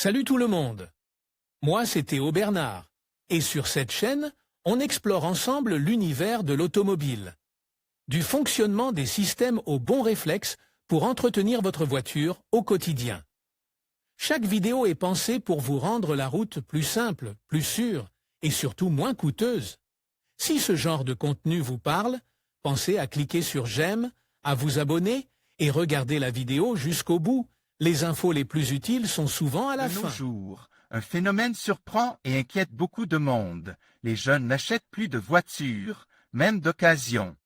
Salut tout le monde. Moi, c'est Théo Bernard. Et sur cette chaîne, on explore ensemble l'univers de l'automobile. Du fonctionnement des systèmes aux bons réflexes pour entretenir votre voiture au quotidien. Chaque vidéo est pensée pour vous rendre la route plus simple, plus sûre et surtout moins coûteuse. Si ce genre de contenu vous parle, pensez à cliquer sur j'aime, à vous abonner et regarder la vidéo jusqu'au bout. Les infos les plus utiles sont souvent à la fin. De nos jours, un phénomène surprend et inquiète beaucoup de monde. Les jeunes n'achètent plus de voitures, même d'occasion.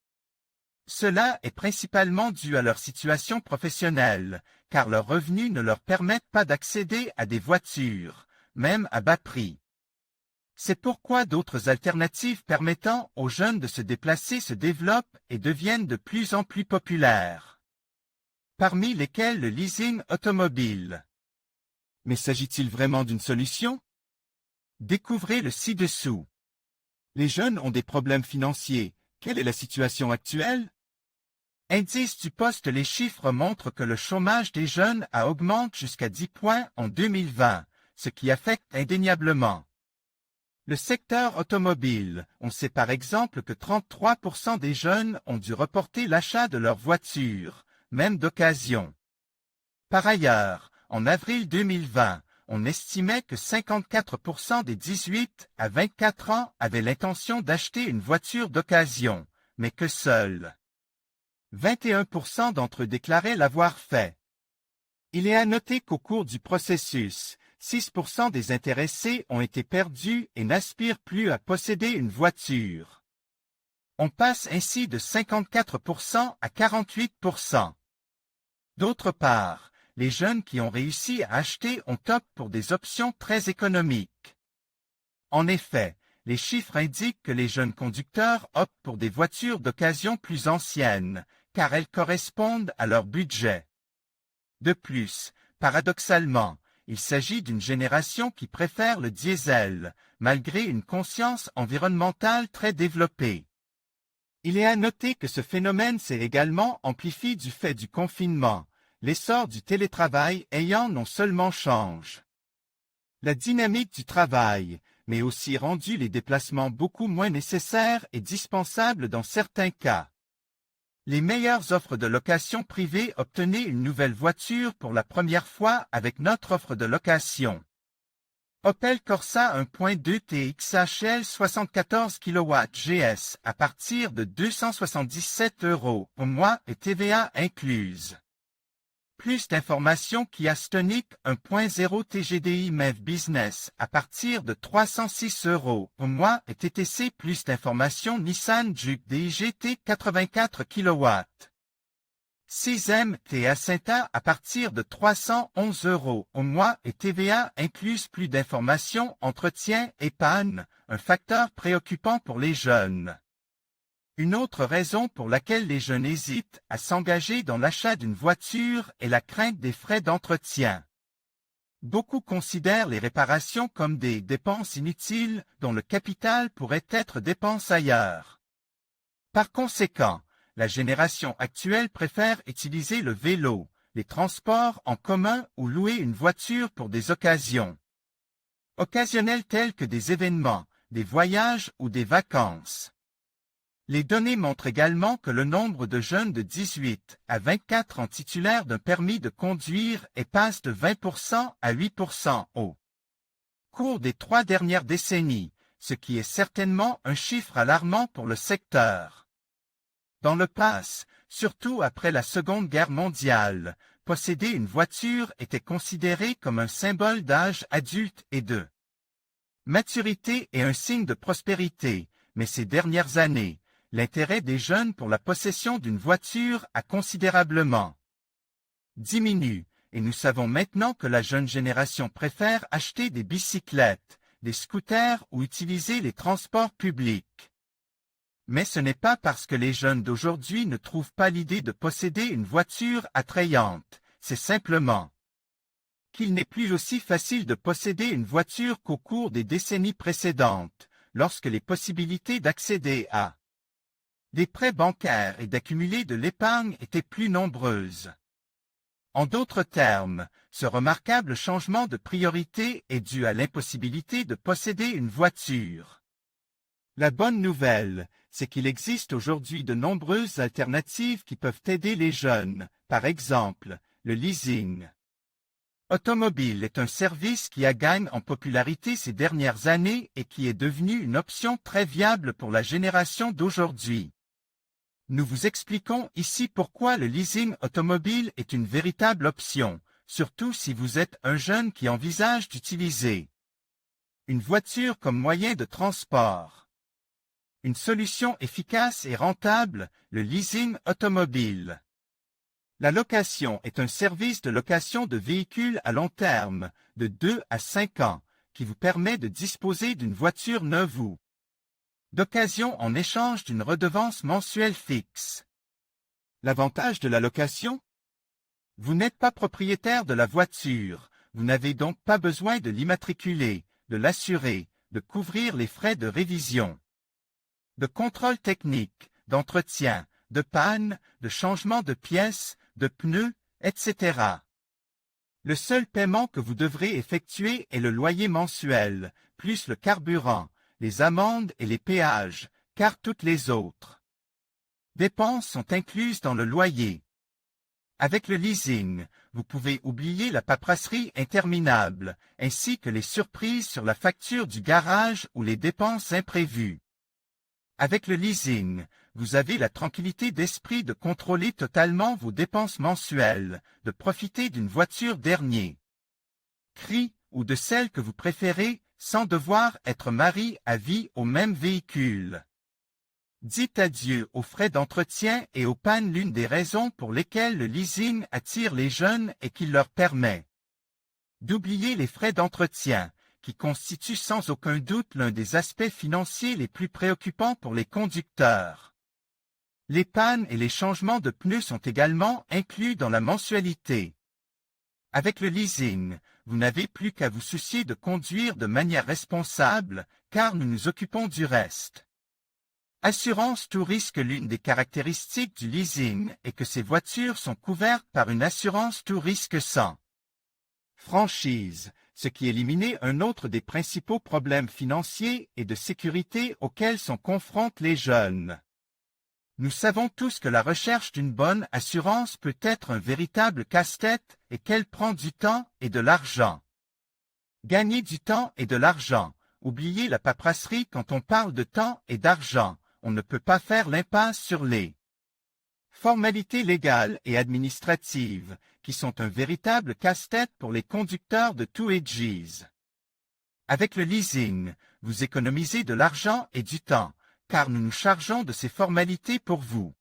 Cela est principalement dû à leur situation professionnelle, car leurs revenus ne leur permettent pas d'accéder à des voitures, même à bas prix. C'est pourquoi d'autres alternatives permettant aux jeunes de se déplacer se développent et deviennent de plus en plus populaires. Parmi lesquelles le leasing automobile. Mais s'agit-il vraiment d'une solution? Découvrez le ci-dessous. Les jeunes ont des problèmes financiers. Quelle est la situation actuelle? Indice du poste. Les chiffres montrent que le chômage des jeunes a augmenté jusqu'à 10 points en 2020, ce qui affecte indéniablement le secteur automobile. On sait par exemple que 33% des jeunes ont dû reporter l'achat de leur voiture, même d'occasion. Par ailleurs, en avril 2020, on estimait que 54% des 18 à 24 ans avaient l'intention d'acheter une voiture d'occasion, mais que seuls 21% d'entre eux déclaraient l'avoir fait. Il est à noter qu'au cours du processus, 6% des intéressés ont été perdus et n'aspirent plus à posséder une voiture. On passe ainsi de 54% à 48%. D'autre part, les jeunes qui ont réussi à acheter ont opté pour des options très économiques. En effet, les chiffres indiquent que les jeunes conducteurs optent pour des voitures d'occasion plus anciennes, car elles correspondent à leur budget. De plus, paradoxalement, il s'agit d'une génération qui préfère le diesel, malgré une conscience environnementale très développée. Il est à noter que ce phénomène s'est également amplifié du fait du confinement, l'essor du télétravail ayant non seulement changé la dynamique du travail, mais aussi rendu les déplacements beaucoup moins nécessaires et dispensables dans certains cas. Les meilleures offres de location privée. Obtenez une nouvelle voiture pour la première fois avec notre offre de location. Opel Corsa 1.2 TXHL 74 kW GS à partir de 277 € au mois et TVA incluse. Plus d'informations. Kia Stonic 1.0 TGDI MEV Business à partir de 306 € au mois et TTC. Plus d'informations. Nissan Juke DIGT 84 kW. 6M T-Acinta à partir de 311 € au mois et TVA incluse. Plus d'informations. Entretien et panne, un facteur préoccupant pour les jeunes. Une autre raison pour laquelle les jeunes hésitent à s'engager dans l'achat d'une voiture est la crainte des frais d'entretien. Beaucoup considèrent les réparations comme des dépenses inutiles dont le capital pourrait être dépensé ailleurs. Par conséquent, la génération actuelle préfère utiliser le vélo, les transports en commun ou louer une voiture pour des occasions occasionnelles telles que des événements, des voyages ou des vacances. Les données montrent également que le nombre de jeunes de 18 à 24 ans titulaires d'un permis de conduire passe de 20% à 8% au cours des 3 dernières décennies, ce qui est certainement un chiffre alarmant pour le secteur. Dans le passé, surtout après la Seconde Guerre mondiale, posséder une voiture était considéré comme un symbole d'âge adulte et de maturité et un signe de prospérité, mais ces dernières années, l'intérêt des jeunes pour la possession d'une voiture a considérablement diminué, et nous savons maintenant que la jeune génération préfère acheter des bicyclettes, des scooters ou utiliser les transports publics. Mais ce n'est pas parce que les jeunes d'aujourd'hui ne trouvent pas l'idée de posséder une voiture attrayante, c'est simplement qu'il n'est plus aussi facile de posséder une voiture qu'au cours des décennies précédentes, lorsque les possibilités d'accéder à des prêts bancaires et d'accumuler de l'épargne étaient plus nombreuses. En d'autres termes, ce remarquable changement de priorité est dû à l'impossibilité de posséder une voiture. La bonne nouvelle, c'est qu'il existe aujourd'hui de nombreuses alternatives qui peuvent aider les jeunes, par exemple, le leasing. Automobile est un service qui a gagné en popularité ces dernières années et qui est devenu une option très viable pour la génération d'aujourd'hui. Nous vous expliquons ici pourquoi le leasing automobile est une véritable option, surtout si vous êtes un jeune qui envisage d'utiliser une voiture comme moyen de transport. Une solution efficace et rentable, le leasing automobile. La location est un service de location de véhicules à long terme, de 2 à 5 ans, qui vous permet de disposer d'une voiture neuve ou d'occasion en échange d'une redevance mensuelle fixe. L'avantage de la location? Vous n'êtes pas propriétaire de la voiture, vous n'avez donc pas besoin de l'immatriculer, de l'assurer, de couvrir les frais de révision, de contrôle technique, d'entretien, de panne, de changement de pièces, de pneus, etc. Le seul paiement que vous devrez effectuer est le loyer mensuel, plus le carburant, les amendes et les péages, car toutes les autres dépenses sont incluses dans le loyer. Avec le leasing, vous pouvez oublier la paperasserie interminable, ainsi que les surprises sur la facture du garage ou les dépenses imprévues. Avec le leasing, vous avez la tranquillité d'esprit de contrôler totalement vos dépenses mensuelles, de profiter d'une voiture dernier cri ou de celle que vous préférez, sans devoir être marié à vie au même véhicule. Dites adieu aux frais d'entretien et aux pannes, l'une des raisons pour lesquelles le leasing attire les jeunes et qu'il leur permet d'oublier les frais d'entretien, qui constituent sans aucun doute l'un des aspects financiers les plus préoccupants pour les conducteurs. Les pannes et les changements de pneus sont également inclus dans la mensualité. Avec le leasing, vous n'avez plus qu'à vous soucier de conduire de manière responsable, car nous nous occupons du reste. Assurance tout risque. L'une des caractéristiques du leasing est que ces voitures sont couvertes par une assurance tout risque sans franchise, ce qui élimine un autre des principaux problèmes financiers et de sécurité auxquels sont confrontés les jeunes. Nous savons tous que la recherche d'une bonne assurance peut être un véritable casse-tête et qu'elle prend du temps et de l'argent. Gagner du temps et de l'argent. Oubliez la paperasserie quand on parle de temps et d'argent. On ne peut pas faire l'impasse sur les formalités légales et administratives, qui sont un véritable casse-tête pour les conducteurs de tous âges. Avec le leasing, vous économisez de l'argent et du temps, car nous nous chargeons de ces formalités pour vous.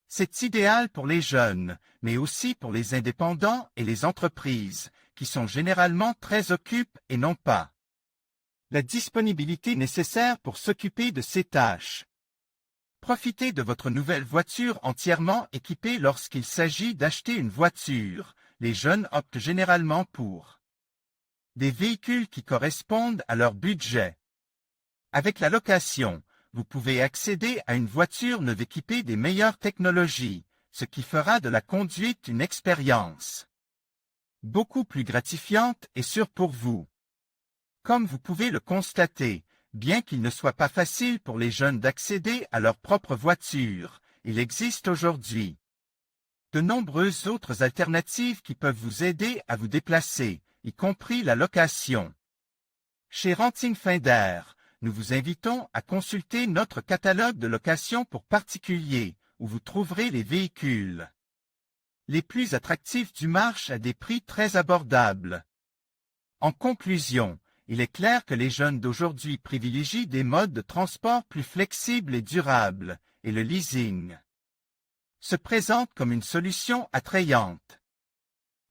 C'est idéal pour les jeunes, mais aussi pour les indépendants et les entreprises, qui sont généralement très occupés et n'ont pas la disponibilité nécessaire pour s'occuper de ces tâches. Profitez de votre nouvelle voiture entièrement équipée. Lorsqu'il s'agit d'acheter une voiture, les jeunes optent généralement pour des véhicules qui correspondent à leur budget. Avec la location, vous pouvez accéder à une voiture neuve équipée des meilleures technologies, ce qui fera de la conduite une expérience beaucoup plus gratifiante et sûre pour vous. Comme vous pouvez le constater, bien qu'il ne soit pas facile pour les jeunes d'accéder à leur propre voiture, il existe aujourd'hui de nombreuses autres alternatives qui peuvent vous aider à vous déplacer, y compris la location. Chez Renting Finder, nous vous invitons à consulter notre catalogue de location pour particuliers, où vous trouverez les véhicules les plus attractifs du marché à des prix très abordables. En conclusion, il est clair que les jeunes d'aujourd'hui privilégient des modes de transport plus flexibles et durables, et le leasing se présente comme une solution attrayante.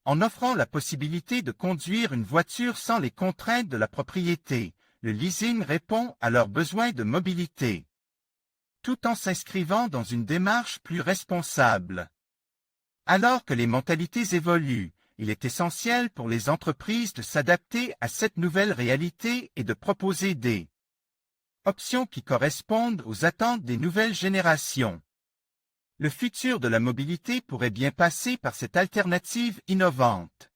En offrant la possibilité de conduire une voiture sans les contraintes de la propriété, le leasing répond à leurs besoins de mobilité, tout en s'inscrivant dans une démarche plus responsable. Alors que les mentalités évoluent, il est essentiel pour les entreprises de s'adapter à cette nouvelle réalité et de proposer des options qui correspondent aux attentes des nouvelles générations. Le futur de la mobilité pourrait bien passer par cette alternative innovante.